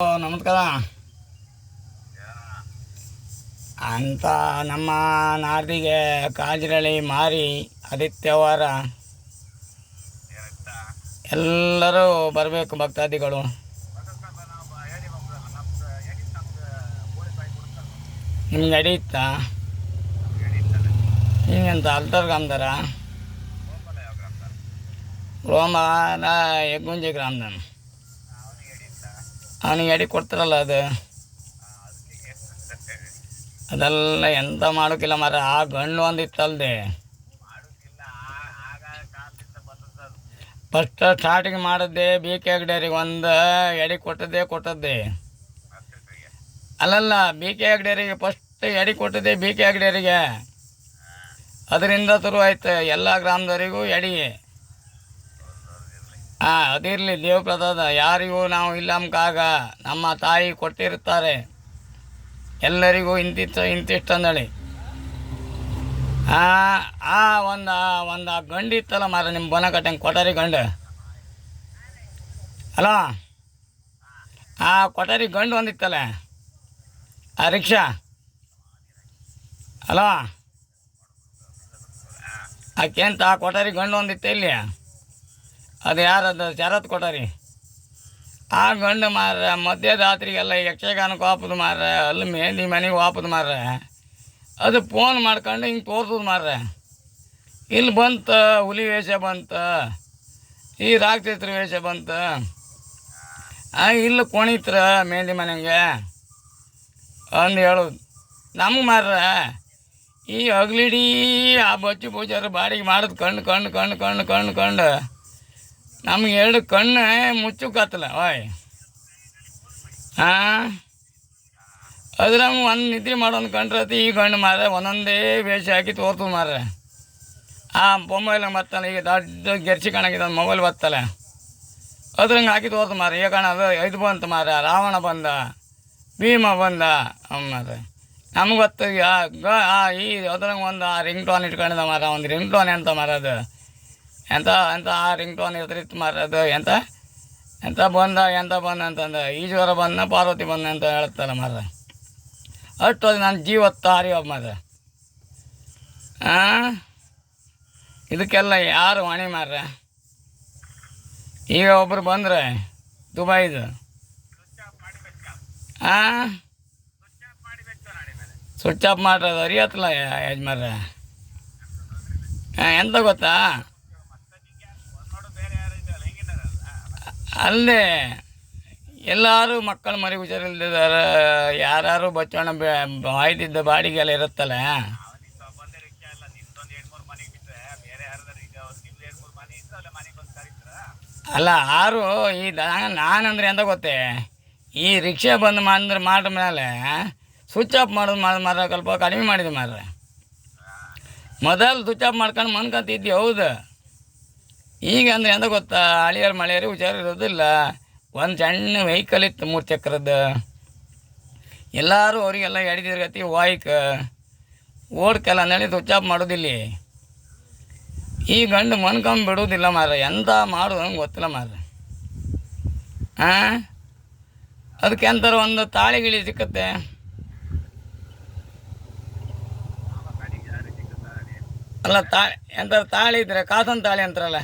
ನಮಸ್ಕಾರ ಅಂತ ನಮ್ಮ ನಾಡಿಗೆ ಕಾಜರಳ್ಳಿ ಮಾರಿ ಆದಿತ್ಯವಾರ ಎಲ್ಲರೂ ಬರಬೇಕು ಭಕ್ತಾದಿಗಳು. ನಿಮ್ಗೆ ಅಡಿಯುತ್ತಾ ಹಿಂಗಂತ ಅಲ್ತರ್ ಗ್ರಾಮದಾರ ರೋಮನ ಯಗ್ಗುಂಜಿ ಗ್ರಾಮದ ಅವನಿಗೆ ಅಡಿ ಕೊಡ್ತಾರಲ್ಲ ಅದೆಲ್ಲ ಎಂತ ಮಾಡೋಕ್ಕಿಲ್ಲ ಮರ. ಆ ಗಂಡು ಒಂದಿತ್ತಲ್ದೆ ಫಸ್ಟ್ ಸ್ಟಾರ್ಟಿಂಗ್ ಮಾಡಿದ್ದೆ ಬಿ ಕೆ ಹೆಗ್ಡೆರಿಗೆ ಒಂದು ಎಡೆ ಕೊಟ್ಟದ್ದೇ ಅಲ್ಲಲ್ಲ ಬಿ ಕೆ ಹೆಗ್ಡೆರಿಗೆ ಫಸ್ಟ್ ಎಡೆ ಕೊಟ್ಟದ್ದೇ ಬಿ ಕೆ ಹೆಗ್ಡೆರಿಗೆ. ಅದರಿಂದ ಶುರು ಆಯ್ತು ಎಲ್ಲ ಗ್ರಾಮದವರಿಗೂ ಎಡೆ. ಅದಿರಲಿ ದೇವಪ್ರಸಾದ, ಯಾರಿಗೂ ನಾವು ಇಲ್ಲಮ್ಕಾಗ ನಮ್ಮ ತಾಯಿ ಕೊಟ್ಟಿರ್ತಾರೆ ಎಲ್ಲರಿಗೂ ಇಂತಿಷ್ಟು ಅಂದಳಿ. ಒಂದು ಗಂಡು ಇತ್ತಲ್ಲ ಮಾರ ನಿಮ್ಮ ಬನ ಕಟ್ಟಂಗೆ ಕೊಠಾರಿ ಗಂಡು ಅಲ್ಲ, ಆ ಕೊಠಾರಿ ಗಂಡು ಒಂದಿತ್ತಲ್ಲ ಆ ರಿಕ್ಷಾ ಅಲ್ಲ, ಆಕೆಂತ ಆ ಕೊಠಾರಿ ಗಂಡು ಒಂದಿತ್ತ ಇಲ್ಲಿ. ಅದು ಯಾರದು ಶರತ್ ಕೊಠಾರಿ. ಆ ಗಂಡು ಮಾರ ಮಧ್ಯರಾತ್ರಿಗೆಲ್ಲ ಯಕ್ಷಗಾನಕ್ಕೆ ವಾಪದು ಮಾರ, ಅಲ್ಲಿ ಮೆಹಂದಿ ಮನೆಗೆ ವಾಪದು ಮಾರ. ಅದು ಫೋನ್ ಮಾಡ್ಕೊಂಡು ಹಿಂಗೆ ತೋರ್ಸೋದು ಮಾರ್ರೆ. ಇಲ್ಲಿ ಬಂತು ಹುಲಿ ವೇಷ ಬಂತು, ಈ ರಾಕ್ಷಸರ ವೇಷ ಬಂತು, ಇಲ್ಲಿ ಕುಣಿತ್ರ ಮೆಹಂದಿ ಮನೆಗೆ ಅಂದು ಹೇಳೋದು. ನಮ್ಗೆ ಮಾರ್ರ ಈ ಹಗ್ಲಿಡೀ ಆ ಬಚ್ಚು ಪೂಜಾರ ಬಾಡಿಗೆ ಮಾಡೋದು ಕಂಡು ನಮ್ಗೆ ಎರಡು ಕಣ್ಣು ಮುಚ್ಚುಕತ್ತಲ್ಲ ಓಯ್. ಅದ್ರಾಗ ಒಂದು ನಿದ್ರೆ ಮಾಡೋದು ಕಂಡ್ರತಿ ಈ ಗಂಡು ಮಾರ ಒಂದೊಂದೇ ವೇಷ ಹಾಕಿ ತೋರ್ತದೆ ಮಾರ. ಆ ಮೊಬೈಲ್ ಬರ್ತಲ್ಲ, ಈಗ ದೊಡ್ಡ ಗೆರ್ಸಿ ಕಾಣಾಗಿದೆ ಮೊಬೈಲ್ ಬರ್ತಲ್ಲ, ಅದ್ರಂಗೆ ಹಾಕಿ ತೋರ್ತು ಮಾರ. ಈಗ ಕಾಣೋದು ಇದು ಬಂತು ಮಾರ, ರಾವಣ ಬಂದ, ಭೀಮ ಬಂದ ಮಾರ. ನಮ್ಗೆ ಗೊತ್ತು ಈ ಅದ್ರಂಗೆ ಒಂದು ಆ ರಿಂಗ್ ಟೋನ್ ಇಟ್ಕೊಂಡಿದ್ದ ಮಾರ. ಒಂದು ರಿಂಗ್ ಟೋನ್ ಎಂತ ಮಾರ ಅದು ಎಂತ ಆ ರಿಂಗ್ ಟೋನ್ ಎದುರಿತ್ತು ಮಾರ. ಅದು ಎಂತ ಬಂದ ಅಂತಂದ ಈಶ್ವರ ಬಂದ ಪಾರ್ವತಿ ಬಂದ ಅಂತ ಹೇಳುತ್ತಲ್ಲ ಮಾರ. ಅಷ್ಟು ಅದು ನನ್ನ ಜೀವತ್ತು ಹರಿಯೋ ಮಾರ. ಇದಕ್ಕೆಲ್ಲ ಯಾರು ಹೊಣೆ ಮಾರ? ಈಗ ಒಬ್ಬರು ಬಂದರೆ ದುಬೈದು ಸ್ವಿಚ್ ಆಫ್ ಮಾಡೋದು ಅರಿಯತ್ತಲ್ಲ ಯಜಮಾರ. ಎಂತ ಗೊತ್ತಾ, ಅಲ್ಲೇ ಎಲ್ಲರೂ ಮಕ್ಕಳು ಮರಿ ಹುಷಾರಿಲ್ದಿದ್ದಾರೆ, ಯಾರು ಬಚ್ಚೋಣ ಆಯ್ದಿದ್ದ ಬಾಡಿಗೆಲ್ಲ ಇರುತ್ತಲ್ಲ. ಅಲ್ಲ ಆರು ಈ ನಾನಂದ್ರೆ ಎಂತ ಗೊತ್ತೇ, ಈ ರಿಕ್ಷಾ ಬಂದು ಮಾಡಿದ ಮೇಲೆ ಸ್ವಿಚ್ ಆಫ್ ಮಾಡೋದು ಮಾರ ಸ್ವಲ್ಪ ಕಡಿಮೆ ಮಾಡಿದೆ ಮಾರ. ಮೊದಲು ಸ್ವಿಚ್ ಆಫ್ ಮಾಡ್ಕೊಂಡು ಮನ್ಕೊಂತಿದ್ದೆ ಹೌದು. ಈಗ ಅಂದರೆ ಎಂತ ಗೊತ್ತಾ, ಹಳಿಯರು ಮಳೆಯರು ಹುಷಾರಿರೋದಿಲ್ಲ. ಒಂದು ಸಣ್ಣ ವೆಹಿಕಲ್ ಇತ್ತು 3 ಚಕ್ರದ್ದು, ಎಲ್ಲರೂ ಅವರಿಗೆಲ್ಲ ಎಡಿದಿರ್ಗತಿ ವಾಯ್ಕ್ ಓಡ್ಕೆಲ್ಲ ಅಂದೇಳಿ ಸ್ವಿಚ್ ಆಫ್ ಮಾಡೋದಿಲ್ಲ. ಈ ಗಂಡು ಬಿಡೋದಿಲ್ಲ ಮಾರ. ಎಂತ ಮಾಡೋದು ನಂಗೆ ಗೊತ್ತಿಲ್ಲ ಮಾರ. ಅದಕ್ಕೆ ಎಂಥರ ಒಂದು ತಾಳಿ ಗಿಳಿ ಸಿಕ್ಕತ್ತೆ. ಅಲ್ಲ ಎಂಥರ ತಾಳಿ ಇದ್ರೆ ಕಾಸನ್ ತಾಳಿ ಅಂತಾರಲ್ಲ,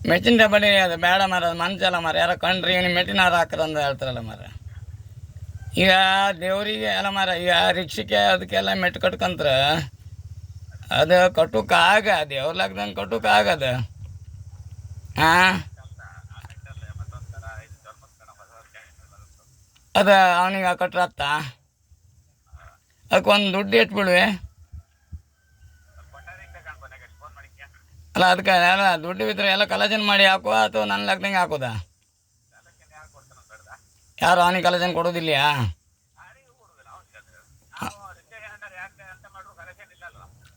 ಮೆಚ್ಚಿನ ಡಬ್ಬಡಿ ಅದು ಬೇಡ ಮಾರ, ಅದು ಮನ್ಸಲ್ಲ ಮಾರ. ಯಾರೋ ಕಂಡ್ರಿ ನೀವು ಮೆಟ್ಟಿನ ಹಾರ ಹಾಕ್ರಂದು ಹೇಳ್ತಾರಲ್ಲ ಮಾರ. ಈಗ ದೇವರಿಗೆ ಅಲ್ಲ ಮಾರ, ಈಗ ರಿಕ್ಷಕ್ಕೆ ಅದಕ್ಕೆಲ್ಲ ಮೆಟ್ಟು ಕಟ್ಕೊಂಡ್ರೆ ಅದು ಕಟ್ಟೋಕ್ಕಾಗ, ದೇವ್ರ ಲಾಗ್ದಂಗೆ ಕಟ್ಟೋಕ್ಕಾಗದು. ಅದು ಅವನಿಗೆ ಕಟ್ರತ್ತ ಅದಕ್ಕೊಂದು ದುಡ್ಡು ಎಷ್ಟು ಬಿಡುವೆ ಅಲ್ಲ. ಅದಕ್ಕೆ ಎಲ್ಲ ದುಡ್ಡು ಬಿದ್ದರೆ ಎಲ್ಲ ಕಲೆಕ್ಷನ್ ಮಾಡಿ ಹಾಕುವ ಅಥವಾ ನನ್ನ ಲೆಕ್ಕದಂಗೆ ಹಾಕೋದಾ? ಯಾರು ಅವನಿಗೆ ಕಲೆಕ್ಷನ್ ಕೊಡೋದಿಲ್ಲ?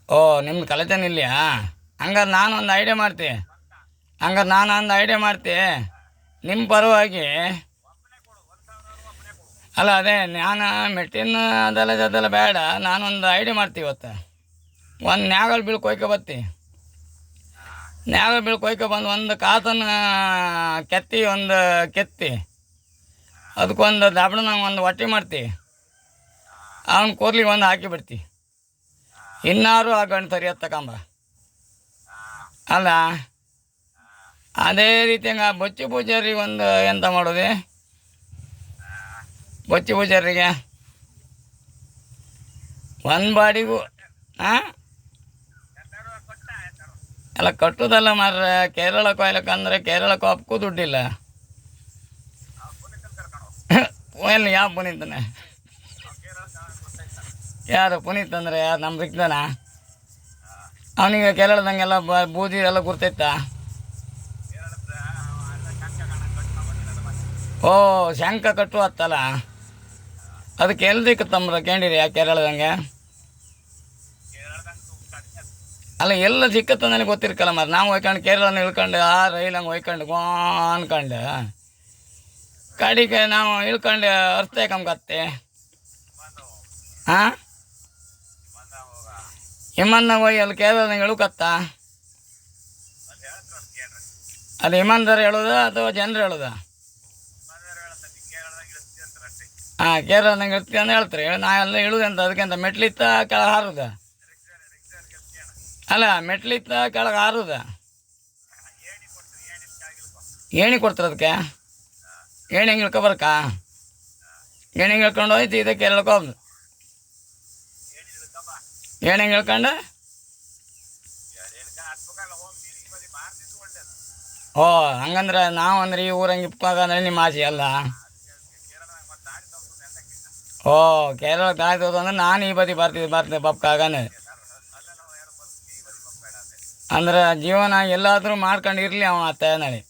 ಓ ನಿಮ್ದು ಕಲೆಕ್ಷನ್ ಇಲ್ಲ. ಹಂಗಾರೆ ನಾನೊಂದು ಐಡಿಯಾ ಮಾಡ್ತೆ ನಿಮ್ಮ ಪರವಾಗಿ. ಅಲ್ಲ ಅದೇ ನಾನು ಮೆಟ್ಟಿನ ಅದೆಲ್ಲ ಬೇಡ, ನಾನೊಂದು ಐಡಿಯಾ ಮಾಡ್ತೀವಿ ಇವತ್ತು. ಒಂದು ನ್ಯಾಗಲ್ ಬೀಳ್ ಕೊಯ್ಕೊ ಬತ್ತಿ. ನ್ಯಾಗ ಬೀಳ್ ಕೊಯ್ಕೊಬಂದು ಒಂದು ಕಾತನ ಕೆತ್ತಿ ಒಂದು ಕೆತ್ತಿ ಅದಕ್ಕೊಂದು ದಬಡನಾಗ ಒಂದು ಹೊಟ್ಟೆ ಮಾಡ್ತಿ ಅವನ ಕೂರ್ಲಿಗೆ ಒಂದು ಹಾಕಿ ಬಿಡ್ತಿ ಇನ್ನಾರು ಆ ಗಂಡು ಸರಿಯತ್ ತಗೊಂಬ ಅಲ್ಲ ಅದೇ ರೀತಿ ಹಂಗೆ ಬೊಚ್ಚಿ ಪೂಜಾರಿಗೆ ಒಂದು ಎಂತ ಮಾಡೋದು ಬೊಚ್ಚಿ ಪೂಜಾರಿಗೆ ಒಂದು ಬಾಡಿಗೂ ಹಾಂ ಎಲ್ಲ ಕಟ್ಟುದಲ್ಲ ಮಾರ್ರೆ ಕೇರಳ ಕೊಯ್ಲಕ್ಕಂದ್ರೆ ಕೇರಳಕ್ಕೆ ಒಪ್ಪಕ್ಕೂ ದುಡ್ಡಿಲ್ಲ ಎಲ್ಲಿ ಯಾವ ಪುನೀತನೇ ಯಾರು ಪುನೀತ್ ಅಂದರೆ ಯಾರು ನಮ್ಮ ಸಿಕ್ತಾನ ಅವನಿಗೆ ಕೇರಳದಂಗೆಲ್ಲ ಬೂದಿ ಎಲ್ಲ ಗುರ್ತೈತ ಓ ಶಂಕ ಕಟ್ಟು ಹತ್ತಲ್ಲ ಅದಕ್ಕೆ ಎಲ್ಲಿ ಸಿಕ್ಕತ್ತಂಬ್ರ ಕೇಳಿರಿ ಯಾ ಕೇರಳದಂಗೆ ಅಲ್ಲ ಎಲ್ಲ ಸಿಕ್ಕತ್ತ ನನಗೆ ಗೊತ್ತಿರ್ಕಲ್ಲ ಮಾರ್ರೆ ನಾವು ಹೋಯ್ಕೊಂಡು ಕೇರಳನ ಇಳ್ಕೊಂಡು ಆ ರೈಲ್ ಹಂಗೆ ಹೋಯ್ಕೊಂಡು ಗೋ ಅನ್ಕೊಂಡು ಕಡೆಗೆ ನಾವು ಇಳ್ಕೊಂಡು ಅರ್ಥ ಕಮ್ಗತ್ತೆ ಹಾಂ ವಿಮಾನ್ದಾಗ ಹೋಗಿ ಅಲ್ಲಿ ಕೇರಳದಂಗೆ ಇಳುಕತ್ತ ಅದು ವಿಮಾನದವ್ರು ಹೇಳೋದ ಅಥವಾ ಜನರು ಹೇಳೋದ ಹಾಂ ಕೇರಳದಂಗೆ ಇರ್ತೀವಿ ಅಂತ ಹೇಳ್ತಾರೆ ನಾ ಎಲ್ಲ ಇಳುದಂತ ಅದಕ್ಕೆಂತ ಮೆಟ್ಲಿತ್ತ ಕೆಳಗೆ ಹಾರುದ ಅಲ್ಲ ಮೆಟ್ಲಿತ್ತ ಕೆಳಗೆ ಹಾರುದ ಏಣಿ ಕೊಡ್ತಾರೆ ಅದಕ್ಕೆ ಏಣಿ ಹಿಂಗೆ ಇಳ್ಕೊಬರ್ಕ ಏಣಿ ಹಿಂಗೆ ಇಳ್ಕೊಂಡು ಹೋಯ್ತು ಇದಕ್ಕೆ ಇಳ್ಕೋದು ಏಣಿ ಹಿಂಗೆ ಇಳ್ಕೊಂಡು ಓ ಹಂಗಂದ್ರೆ ನಾವು ಅಂದ್ರೆ ಈ ಊರಂಗೆ ಇಪ್ಪಾಗಂದ್ರೆ ನಿಮ್ಮ ಆಸೆ ಅಲ್ಲ ಓ ಕೇರಳ ದಾಯ್ತೋದು ಅಂದ್ರೆ ನಾನು ಈ ಬದಿ ಬರ್ತೀನಿ ಬಪ್ಕಾಗನೆ ಅಂದ್ರೆ ಜೀವನ ಎಲ್ಲಾದರೂ ಮಾಡ್ಕೊಂಡು ಇರಲಿ ಅವ ಅತ್ತ ಅಂದಳಿ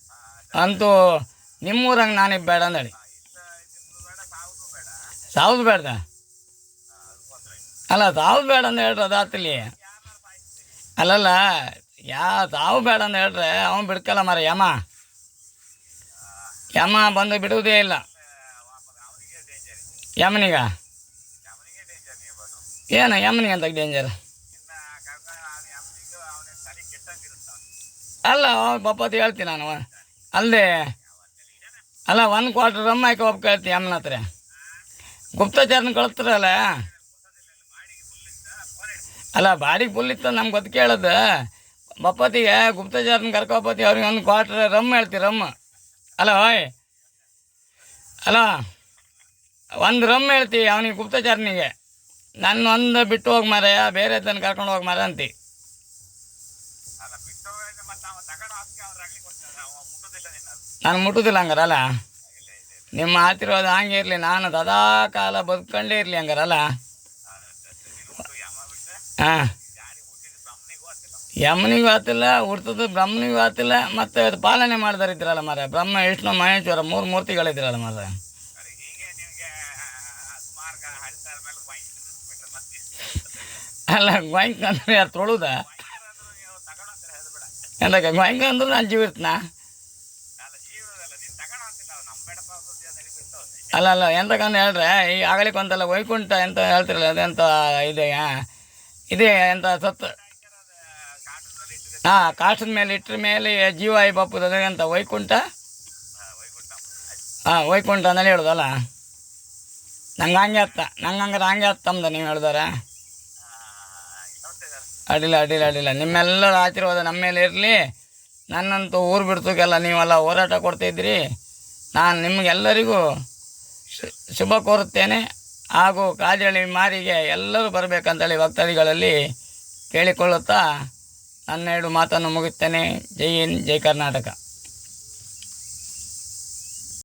ಅಂತೂ ನಿಮ್ಮೂರಂಗೆ ನಾನಿಗೆ ಬೇಡ ಅಂದಳಿ ಸಾವ್ದು ಬೇಡ್ದ ಅಲ್ಲ ಸಾವ್ದು ಬೇಡ ಅಂತ ಹೇಳ್ರಿ ಅದಾತಲಿ ಅಲ್ಲಲ್ಲ ಸಾವು ಬೇಡ ಅಂತ ಹೇಳ್ರೆ ಅವನು ಬಿಡ್ಕಲ್ಲ ಮಾರ ಯಮ ಬಂದು ಬಿಡುವುದೇ ಇಲ್ಲ ಯಮನಿಗ ಏನು ಯಮನಿಗೆ ಅಂತ ಡೇಂಜರ್ ಅಲ್ಲ ಬಪ್ಪತ್ತು ಹೇಳ್ತೀನಿ ನಾನು ಅಲ್ಲದೆ ಅಲ್ಲ 1 ಕ್ವಾರ್ಟರ್ ರಮ್ ಹಾಕಿ ಒಪ್ಪ ಕೇಳ್ತೀನಿ ಯಮನ ಹತ್ರ ಗುಪ್ತಚಾರನ ಕಳಿಸ್ತಾರಲ್ಲ ಅಲ್ಲ ಬಾಡಿಗೆ ಫುಲ್ ಇತ್ತು ನಮ್ಗೆ ಗೊತ್ತು ಕೇಳೋದು ಬಪ್ಪತ್ತಿಗೆ ಗುಪ್ತಚಾರನ ಕರ್ಕೊಬತ್ತಿ ಅವ್ರಿಗೆ 1 ಕ್ವಾರ್ಟರ್ ರಮ್ ಹೇಳ್ತೀವಿ ರಮ್ ಅಲ್ಲ ಓಯ್ ಅಲ್ಲ 1 ರಮ್ ಹೇಳ್ತೀವಿ ಅವನಿಗೆ ಗುಪ್ತಚಾರನಿಗೆ ನನ್ನ ಒಂದು ಬಿಟ್ಟು ಹೋಗಿ ಮಾರಯ್ಯ ಬೇರೆ ತನ್ನ ಕರ್ಕೊಂಡು ಹೋಗಿ ಮಾರ ಅಂತಿ ನಾನು ಮುಟ್ಟುದಿಲ್ಲ ಹಂಗಾರಲ್ಲ ನಿಮ್ಮ ಆಶೀರ್ವಾದ ಹಂಗೆ ಇರಲಿ ನಾನು ಸದಾ ಕಾಲ ಬದುಕೊಂಡೇ ಇರಲಿ ಹಂಗಾರಲ್ಲ ಹಾಂ ಯಮನಿಗೂ ಆತಿಲ್ಲ ಹುಡ್ತದ ಬ್ರಹ್ಮನಿಗೂ ಆತಿಲ್ಲ ಮತ್ತು ಅದು ಪಾಲನೆ ಮಾಡ್ದಾರ ಇದ್ರಲ್ಲ ಮಾರ ಬ್ರಹ್ಮ ವಿಷ್ಣು ಮಹೇಶ್ವರ 3 ಮೂರ್ತಿಗಳಿದ್ರಲ್ಲ ಮಾರ ಅಲ್ಲ ಗೋಯಿಂಕ ಅಂದ್ರೆ ಯಾರು ತೊಳುದ ಎಂದಕ್ಕೆ ಗೋಯಿಂಕ ಅಂದ್ರೆ ನಾನು ಜೀವ ಇರ್ತನಾ ಅಲ್ಲ ಎಂತಕ್ಕಂತ ಹೇಳ್ರೆ ಈ ಆಗಲಿಕ್ಕೆ ಒಂದಲ್ಲ ವೈಕುಂಠ ಎಂತ ಹೇಳ್ತಿರಲ್ಲ ಅದೆಂತ ಇದೆ ಎಂತ ಸತ್ತು ಹಾಂ ಕಾಷ್ಟದ ಮೇಲೆ ಇಟ್ಟರ ಮೇಲೆ ಜೀವ ಈ ಬಪ್ಪುದು ಅದಂತ ವೈಕುಂಠ ಹಾಂ ವೈಕುಂಠ ಅಂದೇಳಿ ಹೇಳೋದಲ್ಲ ನಂಗೆ ಹಂಗೆ ಹತ್ತಮ್ದ ನೀವು ಹೇಳಿದಾರೆ ಅಡ್ಡಿಲ್ಲ ನಿಮ್ಮೆಲ್ಲರ ಆಶೀರ್ವಾದ ನಮ್ಮ ಮೇಲೆ ಇರಲಿ ನನ್ನಂತೂ ಊರು ಬಿಡ್ತಕ್ಕೆಲ್ಲ ನೀವೆಲ್ಲ ಹೋರಾಟ ಕೊಡ್ತಾಯಿದ್ರಿ ನಾನು ನಿಮಗೆಲ್ಲರಿಗೂ ಶುಭ ಕೋರುತ್ತೇನೆ ಹಾಗೂ ಕಾಜಳಿ ಮಾರಿಗೆ ಎಲ್ಲರೂ ಬರಬೇಕಂತೇಳಿ ಭಕ್ತಾದಿಗಳಲ್ಲಿ ಕೇಳಿಕೊಳ್ಳುತ್ತಾ ನನ್ನ 2 ಮಾತನ್ನು ಮುಗಿಸ್ತೇನೆ. ಜೈ ಹಿಂದ್, ಜೈ ಕರ್ನಾಟಕ.